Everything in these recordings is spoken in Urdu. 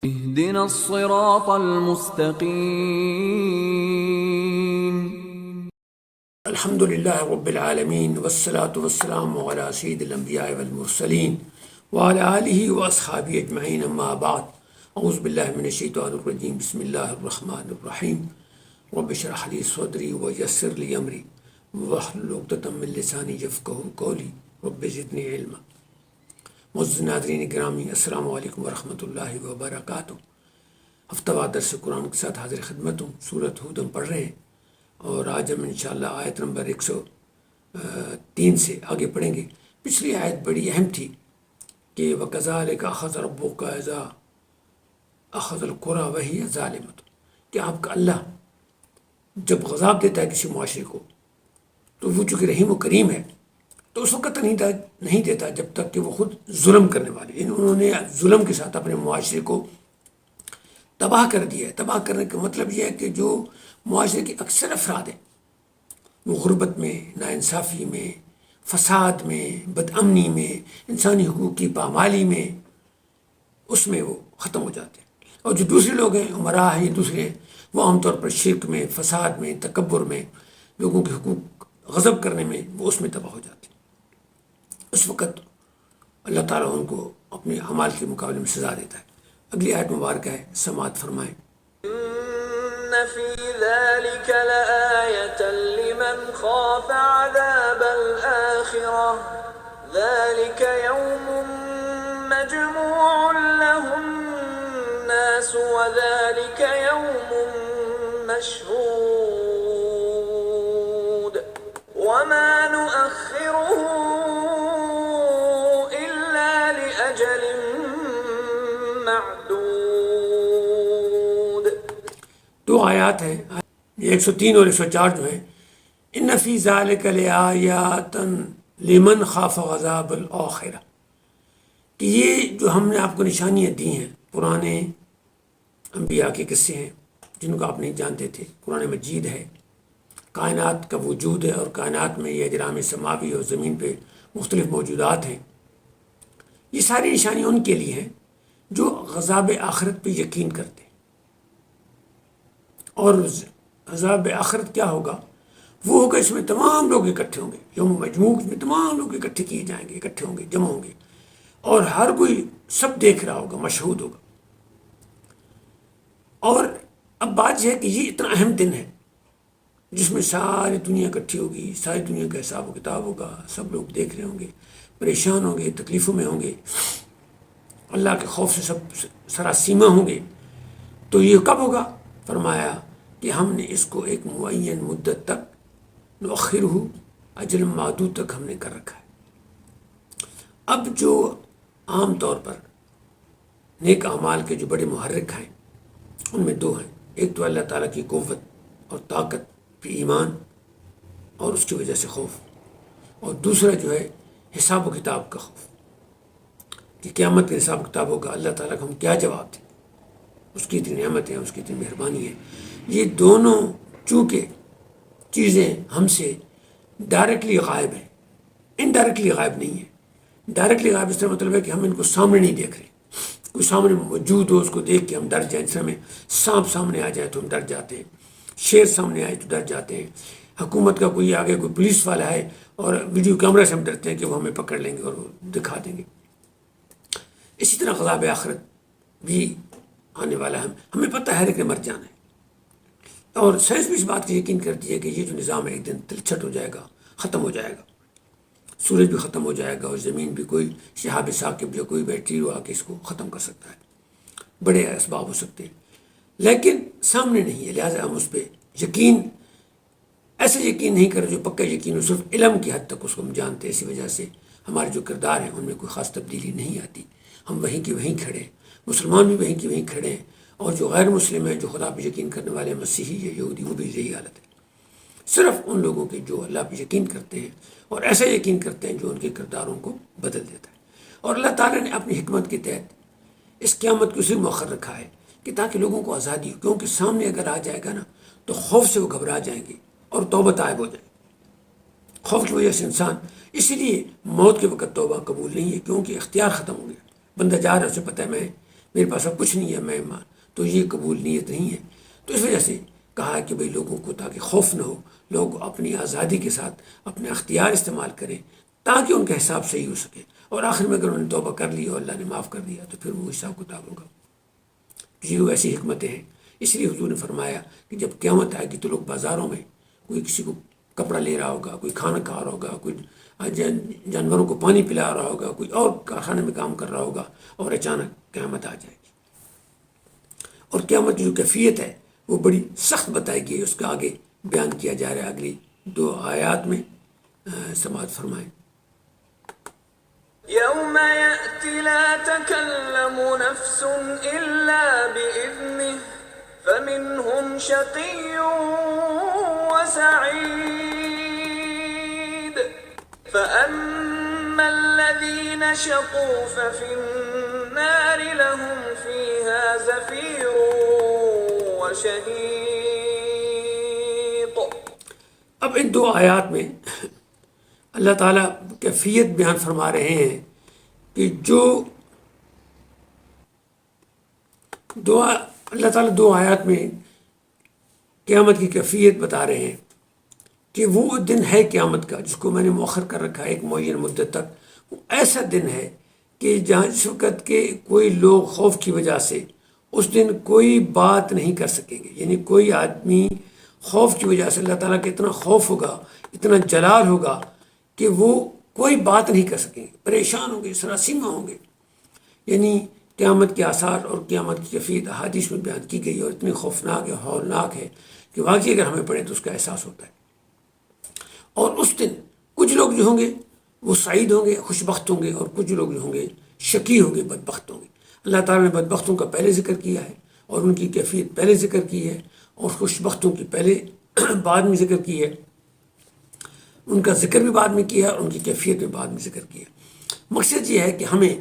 اهدنا الصراط المستقيم. الحمد للہ رب العالمین والصلاة والسلام علی سید الانبیاء والمرسلین وعلی آلہ واصحابہ اجمعین، اما بعد، اعوذ باللہ من الشیطان الرجیم، بسم اللہ الرحمن الرحیم۔ رب اشرح لی صدری ویسر لی امری واحلل عقدۃ من لسانی یفقہوا قولی رب زدنی علما۔ معزز ناظرین گرامی، السلام علیکم ورحمۃ اللہ وبرکاتہ۔ ہفتہ وار درس قرآن کے ساتھ حاضر خدمت ہوں۔ سورۃ ہود ہم پڑھ رہے ہیں اور آج ہم انشاءاللہ آیت نمبر 103 سے آگے پڑھیں گے۔ پچھلی آیت بڑی اہم تھی کہ وَكَذَلِكَ أَخَذَ رَبُّكَ إِذَا أَخَذَ الْقُرَىٰ وَهِيَ ظَالِمَةٌ، کہ آپ کا اللہ جب غضب دیتا ہے کسی معاشرے کو تو وہ چونکہ رحیم و کریم ہے تو اس وقت نہیں دیتا جب تک کہ وہ خود ظلم کرنے والے، انہوں نے ظلم کے ساتھ اپنے معاشرے کو تباہ کر دیا ہے۔ تباہ کرنے کا مطلب یہ ہے کہ جو معاشرے کے اکثر افراد ہیں وہ غربت میں، ناانصافی میں، فساد میں، بد امنی میں، انسانی حقوق کی پامالی میں، اس میں وہ ختم ہو جاتے ہیں۔ اور جو دوسرے لوگ ہیں، عمراء ہیں، دوسرے ہیں، وہ عام طور پر شرک میں، فساد میں، تکبر میں، لوگوں کے حقوق غصب کرنے میں، وہ اس میں تباہ ہو جاتے ہیں۔ اس وقت اللہ تعالیٰ ان کو اپنے اعمال کے مقابلے میں سزا دیتا ہے۔ اگلی آیت مبارکہ ہے، سماعت فرمائیں۔ إن في ذلك لآية لمن خاف عذاب الآخرة ذلك يوم مجموع له الناس وذلك يوم مشهود وما نؤخره إلا لأجل معدود۔ دو آیات ہیں، یہ 103 اور 104 جو ہیں۔ ان فی ذلک لآیات لمن خاف عذاب الآخرہ، کہ یہ جو ہم نے آپ کو نشانیاں دی ہیں، پرانے انبیاء کے قصے ہیں جن کو آپ نہیں جانتے تھے، قرآن مجید ہے، کائنات کا وجود ہے، اور کائنات میں یہ اجرام سماوی اور زمین پہ مختلف موجودات ہیں۔ یہ ساری نشانیاں ان کے لیے ہیں جو عذاب آخرت پہ یقین کرتے ہیں۔ اور عذاب آخرت کیا ہوگا؟ وہ ہوگا اس میں تمام لوگ اکٹھے ہوں گے، یوم مجموع میں تمام لوگ اکٹھے کیے جائیں گے، اکٹھے ہوں گے، جمع ہوں گے، اور ہر کوئی سب دیکھ رہا ہوگا، مشہود ہوگا۔ اور اب بات یہ ہے کہ یہ اتنا اہم دن ہے جس میں ساری دنیا اکٹھی ہوگی، ساری دنیا کا حساب و کتاب ہوگا، سب لوگ دیکھ رہے ہوں گے، پریشان ہوں گے، تکلیفوں میں ہوں گے، اللہ کے خوف سے سب سراسیمہ ہوں گے۔ تو یہ کب ہوگا؟ فرمایا کہ ہم نے اس کو ایک معین مدت تک، نؤخرہ اجل معدود تک ہم نے کر رکھا ہے۔ اب جو عام طور پر نیک اعمال کے جو بڑے محرک ہیں ان میں دو ہیں، ایک تو اللہ تعالیٰ کی قوت اور طاقت پہ ایمان اور اس کی وجہ سے خوف، اور دوسرا جو ہے حساب و کتاب کا خوف، کہ قیامت کا حساب کتاب ہوگا، اللہ تعالیٰ کو ہم کیا جواب دیں، اس کی اتنی نعمتیں ہیں، اس کی اتنی مہربانی ہے۔ یہ دونوں چونکہ چیزیں ہم سے ڈائریکٹلی غائب ہیں، انڈائریکٹلی غائب نہیں ہیں۔ ڈائریکٹلی غائب اس طرح مطلب ہے کہ ہم ان کو سامنے نہیں دیکھ رہے، کوئی سامنے موجود ہو اس کو دیکھ کے ہم ڈر جائیں، جس طرح میں سانپ سامنے آ جائے تو ہم ڈر جاتے ہیں، شیر سامنے آئے تو ڈر جاتے ہیں، حکومت کا کوئی آگے کوئی پولیس والا ہے اور ویڈیو کیمرہ سے ہم ڈرتے ہیں کہ وہ ہمیں پکڑ لیں گے اور وہ دکھا دیں گے۔ اسی طرح عذاب آخرت بھی آنے والا ہے، ہمیں پتہ ہے کہ مر جانا ہے، اور سائنس بھی اس بات کی یقین کرتی ہے کہ یہ جو نظام ہے ایک دن تلچھٹ ہو جائے گا، ختم ہو جائے گا، سورج بھی ختم ہو جائے گا، اور زمین بھی کوئی شہاب ثاقب یا کوئی بیکٹیریا آ کے اس کو ختم کر سکتا ہے، بڑے اسباب ہو سکتے ہیں، لیکن سامنے نہیں ہے، لہٰذا ہم اس پہ یقین ایسے یقین نہیں کرے جو پکا یقین ہو، صرف علم کی حد تک اس کو ہم جانتے ہیں۔ اسی وجہ سے ہمارے جو کردار ہیں ان میں کوئی خاص تبدیلی نہیں آتی، ہم وہیں کی وہیں کھڑے ہیں، مسلمان بھی وہیں کی وہیں کھڑے ہیں، اور جو غیر مسلم ہیں، جو خدا پہ یقین کرنے والے مسیحی یا یہودی، وہ بھی یہی حالت ہے۔ صرف ان لوگوں کے جو اللہ پہ یقین کرتے ہیں اور ایسا یقین کرتے ہیں جو ان کے کرداروں کو بدل دیتا ہے۔ اور اللہ تعالیٰ نے اپنی حکمت کے تحت اس قیامت کو اسی مؤخر رکھا ہے کہ تاکہ لوگوں کو آزادی ہو، کیونکہ سامنے اگر آ جائے گا نا تو خوف سے وہ گھبرا جائیں گے اور توبہ طائب ہو جائے۔ خوف کی وجہ سے انسان، اسی لیے موت کے وقت توبہ قبول نہیں ہے، کیونکہ اختیار ختم ہو گیا، بندہ جا رہا ہے، اسے پتہ ہے میرے پاس اب کچھ نہیں ہے، میں تو یہ قبول نیت نہیں ہے۔ تو اس وجہ سے کہا کہ بھئی لوگوں کو تاکہ خوف نہ ہو، لوگ اپنی آزادی کے ساتھ اپنے اختیار استعمال کریں تاکہ ان کا حساب صحیح ہو سکے، اور آخر میں اگر انہوں نے توبہ کر لی اور اللہ نے معاف کر دیا تو پھر وہ حساب کتاب ہوگا۔ یہ ایسی حکمتیں ہیں۔ اس لیے حضور نے فرمایا کہ جب قیامت آئے گی تو لوگ بازاروں میں کوئی کسی کو کپڑا لے رہا ہوگا، کوئی کھانا کھا رہا ہوگا، کوئی جانوروں کو پانی پلا رہا ہوگا، کوئی اور کارخانے میں کام کر رہا ہوگا، اور اچانک قیامت آ جائے گی۔ اور قیامت کی جو کیفیت ہے وہ بڑی سخت بتائی گئی ہے، اس کا آگے بیان کیا جا رہا ہے اگلی 2 آیات میں۔ سماعت فرمائیں۔ يوم يأتي لا تكلم نفس إلا بإذنه فمنهم شقي وسعيد فأما الذين شقوا ففي النار لهم فيها زفير وشهيق۔ اب ان 2 آیات میں اللہ تعالیٰ کیفیت بیان فرما رہے ہیں کہ جو اللہ تعالیٰ 2 آیات میں قیامت کی کیفیت بتا رہے ہیں کہ وہ دن ہے قیامت کا جس کو میں نے مؤخر کر رکھا ہے ایک معین مدت تک۔ وہ ایسا دن ہے کہ جہاں جس وقت کے کوئی لوگ خوف کی وجہ سے اس دن کوئی بات نہیں کر سکیں گے، یعنی کوئی آدمی خوف کی وجہ سے، اللہ تعالیٰ کا اتنا خوف ہوگا، اتنا جلال ہوگا کہ وہ کوئی بات نہیں کر سکیں گے، پریشان ہوں گے، سراسیمہ ہوں گے۔ یعنی قیامت کے آثار اور قیامت کی کیفیت احادیث میں بیان کی گئی، اور اتنی خوفناک ہے، ہولناک ہے کہ واقعی اگر ہمیں پڑھیں تو اس کا احساس ہوتا ہے۔ اور اس دن کچھ لوگ جو ہوں گے وہ سعید ہوں گے، خوش بخت ہوں گے، اور کچھ لوگ جو ہوں گے شقی ہوں گے، بدبخت ہوں گے۔ اللہ تعالیٰ نے بدبختوں کا پہلے ذکر کیا ہے اور ان کی کیفیت پہلے ذکر کی ہے، اور خوش بختوں کی پہلے بعد میں ذکر کی ہے، ان کا ذکر بھی بعد میں کیا ہے اور ان کی کیفیت بھی بعد میں ذکر کیا ہے۔ مقصد یہ ہے کہ ہمیں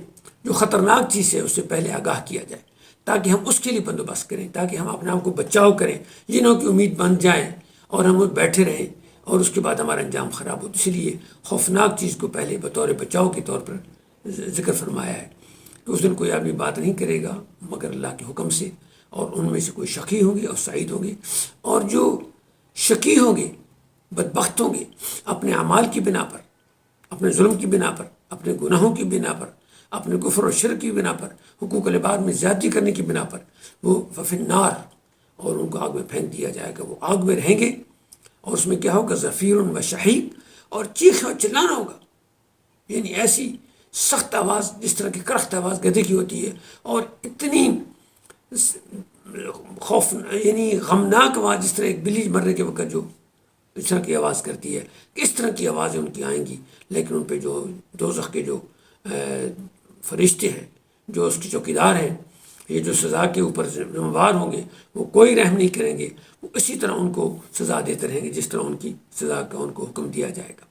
جو خطرناک چیز ہے اس سے پہلے آگاہ کیا جائے تاکہ ہم اس کے لیے بندوبست کریں، تاکہ ہم اپنے آپ کو بچاؤ کریں، جنہوں کی امید بن جائیں اور ہم بیٹھے رہیں اور اس کے بعد ہمارا انجام خراب ہو۔ اس لیے خوفناک چیز کو پہلے بطور بچاؤ کے طور پر ذکر فرمایا ہے کہ اس دن کوئی آدمی بات نہیں کرے گا مگر اللہ کے حکم سے، اور ان میں سے کوئی شقی ہوں گے اور سعید ہوں گے۔ اور جو شقی ہوں گے، بدبخت ہوں گے، اپنے اعمال کی بنا پر، اپنے ظلم کی بنا پر، اپنے گناہوں کی بنا پر، اپنے کفر و شرک کی بنا پر، حقوق العباد میں زیادتی کرنے کی بنا پر، وہ ففی النار، اور ان کو آگ میں پھینک دیا جائے گا۔ وہ آگ میں رہیں گے اور اس میں کیا ہوگا؟ زفیر و شہیق، اور چیخ اور چلانا ہوگا، یعنی ایسی سخت آواز جس طرح کی کرخت آواز گدھے کی ہوتی ہے، اور اتنی خوف یعنی غمناک آواز جس طرح ایک بلی مرنے کے وقت جو اس طرح کی آواز کرتی ہے، کس طرح کی آوازیں ان کی آئیں گی۔ لیکن ان پہ جو دوزخ کے جو فرشتے ہیں، جو اس کے چوکیدار ہیں، یہ جو سزا کے اوپر ذمہ دار ہوں گے، وہ کوئی رحم نہیں کریں گے، وہ اسی طرح ان کو سزا دیتے رہیں گے جس طرح ان کی سزا کا ان کو حکم دیا جائے گا۔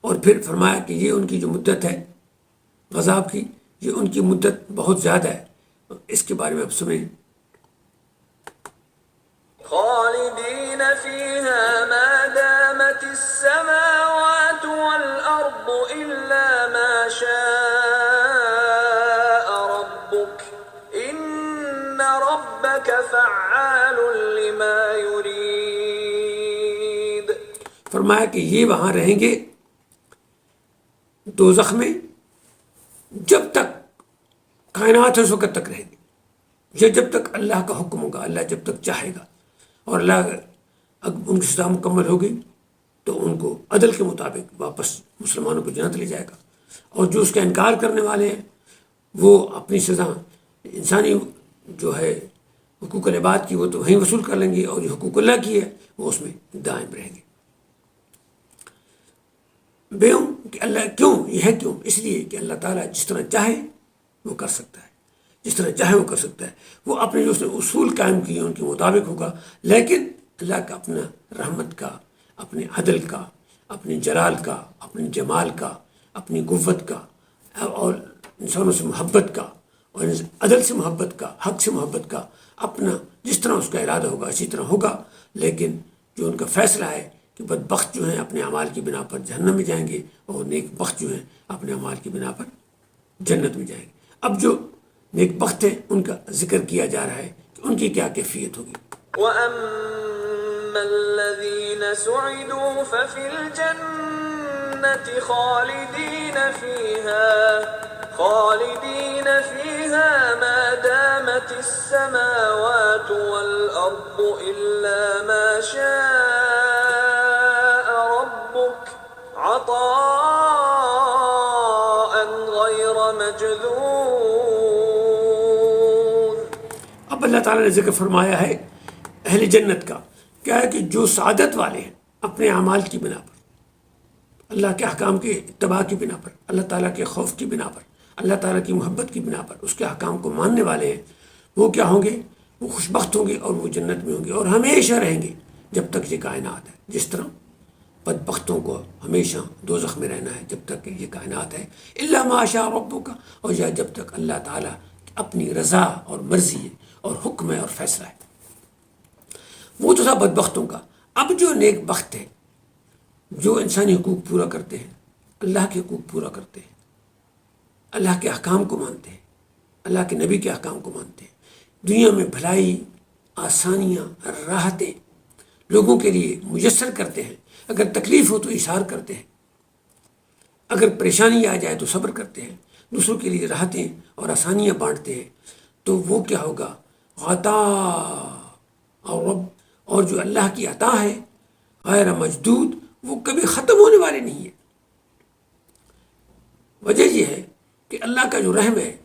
اور پھر فرمایا کہ یہ ان کی جو مدت ہے عذاب کی، یہ ان کی مدت بہت زیادہ ہے۔ اس کے بارے میں اب سنیں۔ خالدین فیہا ما دامت السماوات والارض الا ما شاء ربک ان ربک فعال لما یرید۔ فرمایا کہ یہ وہاں رہیں گے دوزخ میں جب تک کائنات ہے، اس وقت تک رہیں گے، یہ جب تک اللہ کا حکم ہوگا، اللہ جب تک چاہے گا۔ اور اللہ اگر ان کی سزا مکمل ہوگی تو ان کو عدل کے مطابق واپس مسلمانوں کو جنت لے جائے گا، اور جو اس کا انکار کرنے والے ہیں وہ اپنی سزا انسانی جو ہے حقوق العباد کی وہ تو وہیں وصول کر لیں گے، اور جو حقوق اللہ کی ہے وہ اس میں دائم رہیں گے۔ بیوں کہ اللہ کیوں، یہ ہے کیوں؟ اس لیے کہ اللہ تعالیٰ جس طرح چاہے وہ کر سکتا ہے، جس طرح چاہے وہ کر سکتا ہے۔ وہ اپنے جو اس نے اصول قائم کیے ان کے مطابق ہوگا، لیکن اللہ کا اپنا رحمت کا، اپنے عدل کا، اپنے جلال کا، اپنے جمال کا، اپنی قوت کا، اور انسانوں سے محبت کا، اور عدل سے محبت کا، حق سے محبت کا، اپنا جس طرح اس کا ارادہ ہوگا اسی طرح ہوگا۔ لیکن جو ان کا فیصلہ ہے کہ بدبخت جو ہیں اپنے اعمال کی بنا پر جہنم میں جائیں گے، اور نیک بخت جو ہیں اپنے اعمال کی بنا پر جنت میں جائیں گے۔ اب جو نیک بخت ہیں ان کا ذکر کیا جا رہا ہے کہ ان کی کیا کیفیت ہوگی. وَأَمَّا الَّذِينَ سُعِدُوا فَفِي الْجَنَّةِ خَالِدِينَ فِيهَا مَا دَامَتِ السَّمَاوَاتُ وَالْأَرْضُ إِلَّا مَا شَاءَ رَبُّكَ عَطَاءً غَيْرَ مَجْذُوذٍ. اب اللہ تعالیٰ نے ذکر فرمایا ہے اہل جنت کا، کیا ہے کہ جو سعادت والے ہیں اپنے اعمال کی بنا پر، اللہ کے احکام کے اتباع کی بنا پر، اللہ تعالیٰ کے خوف کی بنا پر، اللہ تعالیٰ کی محبت کی بنا پر، اس کے احکام کو ماننے والے ہیں، وہ کیا ہوں گے؟ وہ خوش بخت ہوں گے اور وہ جنت میں ہوں گے اور ہمیشہ رہیں گے جب تک یہ کائنات ہے. جس طرح بدبختوں کو ہمیشہ دوزخ میں رہنا ہے جب تک یہ کائنات ہے، الا ما شاء ربک، اور یا جب تک اللہ تعالیٰ اپنی رضا اور مرضی ہے اور حکم ہے اور فیصلہ ہے. وہ تو تھا بدبختوں کا. اب جو نیک بخت ہیں، جو انسانی حقوق پورا کرتے ہیں، اللہ کے حقوق پورا کرتے ہیں، اللہ کے احکام کو مانتے ہیں، اللہ کے نبی کے احکام کو مانتے ہیں، دنیا میں بھلائی، آسانیاں، راحتیں لوگوں کے لیے میسر کرتے ہیں، اگر تکلیف ہو تو اظہار کرتے ہیں، اگر پریشانی آ جائے تو صبر کرتے ہیں، دوسروں کے لیے راحتیں اور آسانیاں بانٹتے ہیں، تو وہ کیا ہوگا؟ عطا اور جو اللہ کی عطا ہے غیر مجدود، وہ کبھی ختم ہونے والے نہیں ہے. وجہ یہ ہے کہ اللہ کا جو رحم ہے،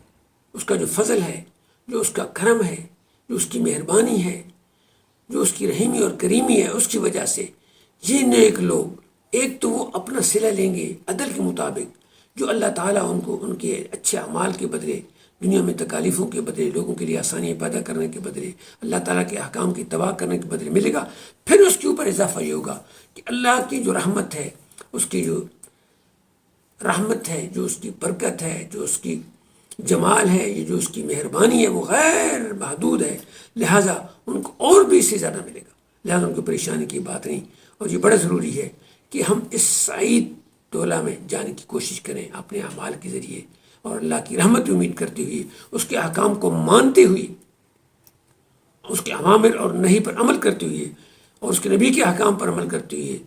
اس کا جو فضل ہے، جو اس کا کرم ہے، جو اس کی مہربانی ہے، جو اس کی رحیمی اور کریمی ہے، اس کی وجہ سے یہ نیک لوگ ایک تو وہ اپنا صلہ لیں گے عدل کے مطابق، جو اللہ تعالیٰ ان کو ان کے اچھے اعمال کے بدلے، دنیا میں تکالیفوں کے بدلے، لوگوں کے لیے آسانیاں پیدا کرنے کے بدلے، اللہ تعالیٰ کے احکام کی اتباع کرنے کے بدلے ملے گا. پھر اس کے اوپر اضافہ یہ ہوگا کہ اللہ کی جو رحمت ہے، اس کی جو رحمت ہے، جو اس کی برکت ہے، جو اس کی جمال ہے، یہ جو اس کی مہربانی ہے، وہ غیر محدود ہے، لہٰذا ان کو اور بھی اس سے زیادہ ملے گا. لہٰذا ان کو پریشانی کی بات نہیں. اور یہ بڑا ضروری ہے کہ ہم اس سعید دولہ میں جانے کی کوشش کریں اپنے اعمال کے ذریعے، اور اللہ کی رحمت کی امید کرتے ہوئے، اس کے احکام کو مانتے ہوئے، اس کے اوامر اور نہی پر عمل کرتے ہوئے، اور اس کے نبی کے احکام پر عمل کرتے ہوئے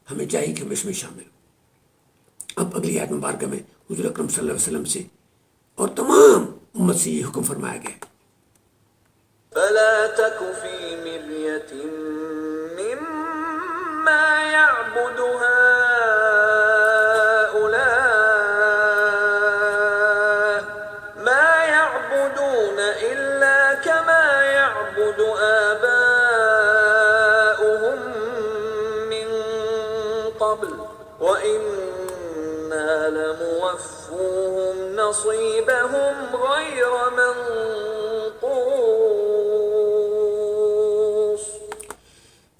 ہمیں چاہیے کہ ہم اس میں شامل ہوں. اب اگلی آیت مبارکہ میں حضور اکرم صلی اللہ علیہ وسلم سے اور تمام امت سے یہ حکم فرمایا گیا ہے. فلا تك في مرية مما يعبد هؤلاء ما يعبدون إلا كما يعبد آباؤهم من قبل وإنا لموفوهم نصيبهم غير منقوص.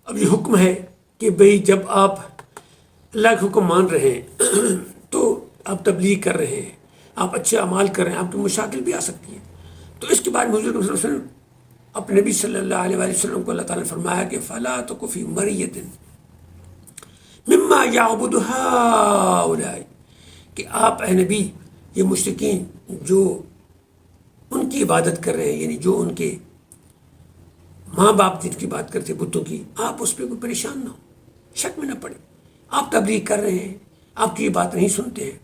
اب یہ حکم ہے کہ بھئی جب آپ اللہ کے حکم مان رہے ہیں تو آپ تبلیغ کر رہے ہیں، آپ اچھے اعمال کر رہے ہیں، آپ کی مشاکل بھی آ سکتی ہیں. تو اس کے بعد حضور صلی اللہ علیہ وسلم اپنے نبی صلی اللہ علیہ وسلم کو اللہ تعالیٰ نے فرمایا کہ فلا تک فی مریۃ مما یعبد ہؤلاء، کہ آپ اے نبی یہ مشرکین جو ان کی عبادت کر رہے ہیں، یعنی جو ان کے ماں باپ جن کی بات کرتے بتوں کی، آپ اس پہ کوئی پریشان نہ ہو، شک میں نہ پڑے. آپ تبلیغ کر رہے ہیں، آپ کی یہ بات نہیں سنتے ہیں،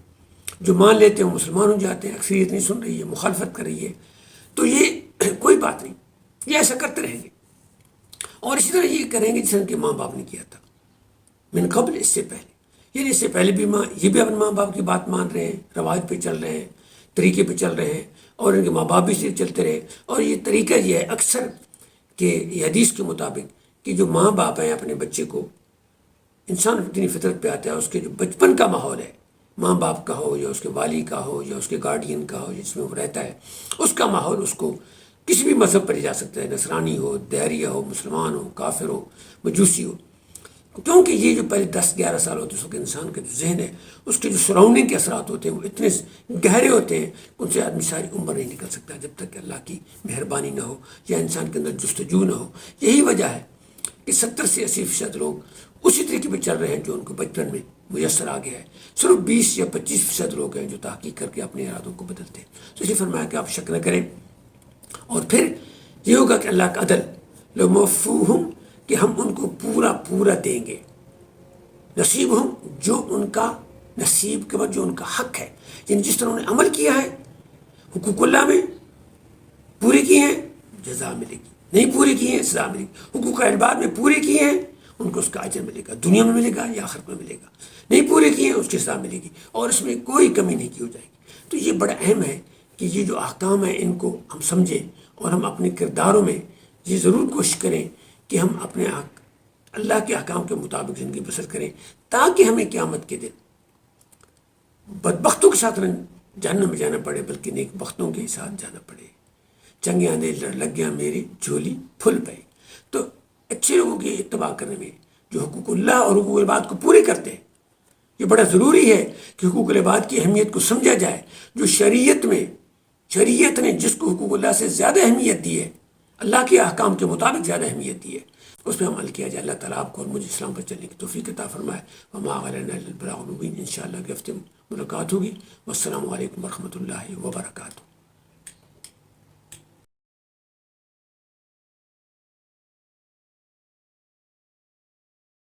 جو مان لیتے ہیں وہ مسلمان ہو جاتے ہیں، اکثریت نہیں سن رہی ہے، مخالفت کر رہی ہے، تو یہ کوئی بات نہیں، یہ ایسا کرتے رہیں گے. اور اسی طرح یہ کریں گے جس ان کے ماں باپ نے کیا تھا من قبل، اس سے پہلے، یعنی اس سے پہلے بھی یہ بھی اپنے ماں باپ کی بات مان رہے ہیں، رواج پہ چل رہے ہیں، طریقے پہ چل رہے ہیں، اور ان کے ماں باپ بھی سے چلتے رہے. اور یہ طریقہ یہ ہے اکثر کہ یہ حدیث کے مطابق کہ جو ماں باپ ہیں اپنے بچے کو، انسان اتنی فطرت پہ آتا ہے، اس کے جو بچپن کا ماحول ہے، ماں باپ کا ہو یا اس کے والی کا ہو یا اس کے گارڈین کا ہو جس میں وہ رہتا ہے، اس کا ماحول اس کو کسی بھی مذہب پر لے جا سکتا ہے، نصرانی ہو، دہریہ ہو، مسلمان ہو، کافر ہو، مجوسی ہو. کیونکہ یہ جو پہلے 10-11 سال ہوتے ہیں اس وقت انسان کا جو ذہن ہے، اس کے جو سراؤنڈنگ کے اثرات ہوتے ہیں وہ اتنے گہرے ہوتے ہیں ان سے آدمی ساری عمر نہیں نکل سکتا جب تک کہ اللہ کی مہربانی نہ ہو یا انسان کے اندر جستجو نہ ہو. یہی وجہ ہے کہ 70 سے 80% لوگ اسی طریقے پہ چل رہے ہیں جو ان کو بچپن میں میسر آ گیا ہے. صرف 20 یا 25% لوگ ہیں جو تحقیق کر کے اپنے ارادوں کو بدلتے ہیں. تو اس لیے فرمایا کہ آپ شک نہ کریں. اور پھر یہ ہوگا کہ اللہ کا عدل لموفوہم کہ ہم ان کو پورا پورا دیں گے. نصیبہم جو ان کا نصیب کے بعد جو ان کا حق ہے، یعنی جس طرح انہوں نے عمل کیا ہے حقوق اللہ میں پورے کیے ہیں جزا ملے گی، نہیں پورے کیے ہیں سزا ملے گی. حقوق العباد میں پورے کیے ہیں ان کو اس کا اجر ملے گا، دنیا میں ملے گا یا آخرت میں ملے گا. نہیں پورے کیے ہیں اس کی سزا ملے گی اور اس میں کوئی کمی نہیں کی ہو جائے گی. تو یہ بڑا اہم ہے کہ یہ جو احکام ہیں ان کو ہم سمجھیں اور ہم اپنے کرداروں میں یہ ضرور کوشش کریں کہ ہم اپنے اللہ کے احکام کے مطابق زندگی بسر کریں، تاکہ ہمیں قیامت کے دن بدبختوں کے ساتھ جہنم میں جانا پڑے بلکہ نیک بختوں کے ساتھ جانا پڑے. چنگے آندے لگ گیا میری جھولی پھل پئی. تو اچھے لوگوں کی اتباع کرنے میں جو حقوق اللہ اور حقوق العباد کو پورے کرتے ہیں، یہ بڑا ضروری ہے کہ حقوق العباد کی اہمیت کو سمجھا جائے. جو شریعت نے جس کو حقوق اللہ سے زیادہ اہمیت دی ہے، اللہ کے احکام کے مطابق زیادہ اہمیت دی ہے، اس پہ عمل کیا جائے. اللہ تعالیٰ آپ کو اور مجھے اسلام پر چلنے کی توفیق عطا فرمائے. وما علینا الا البلاغ المبین. انشاءاللہ اگلی ہفتے ملاقات ہوگی. والسلام علیکم ورحمۃ اللہ وبرکاتہ.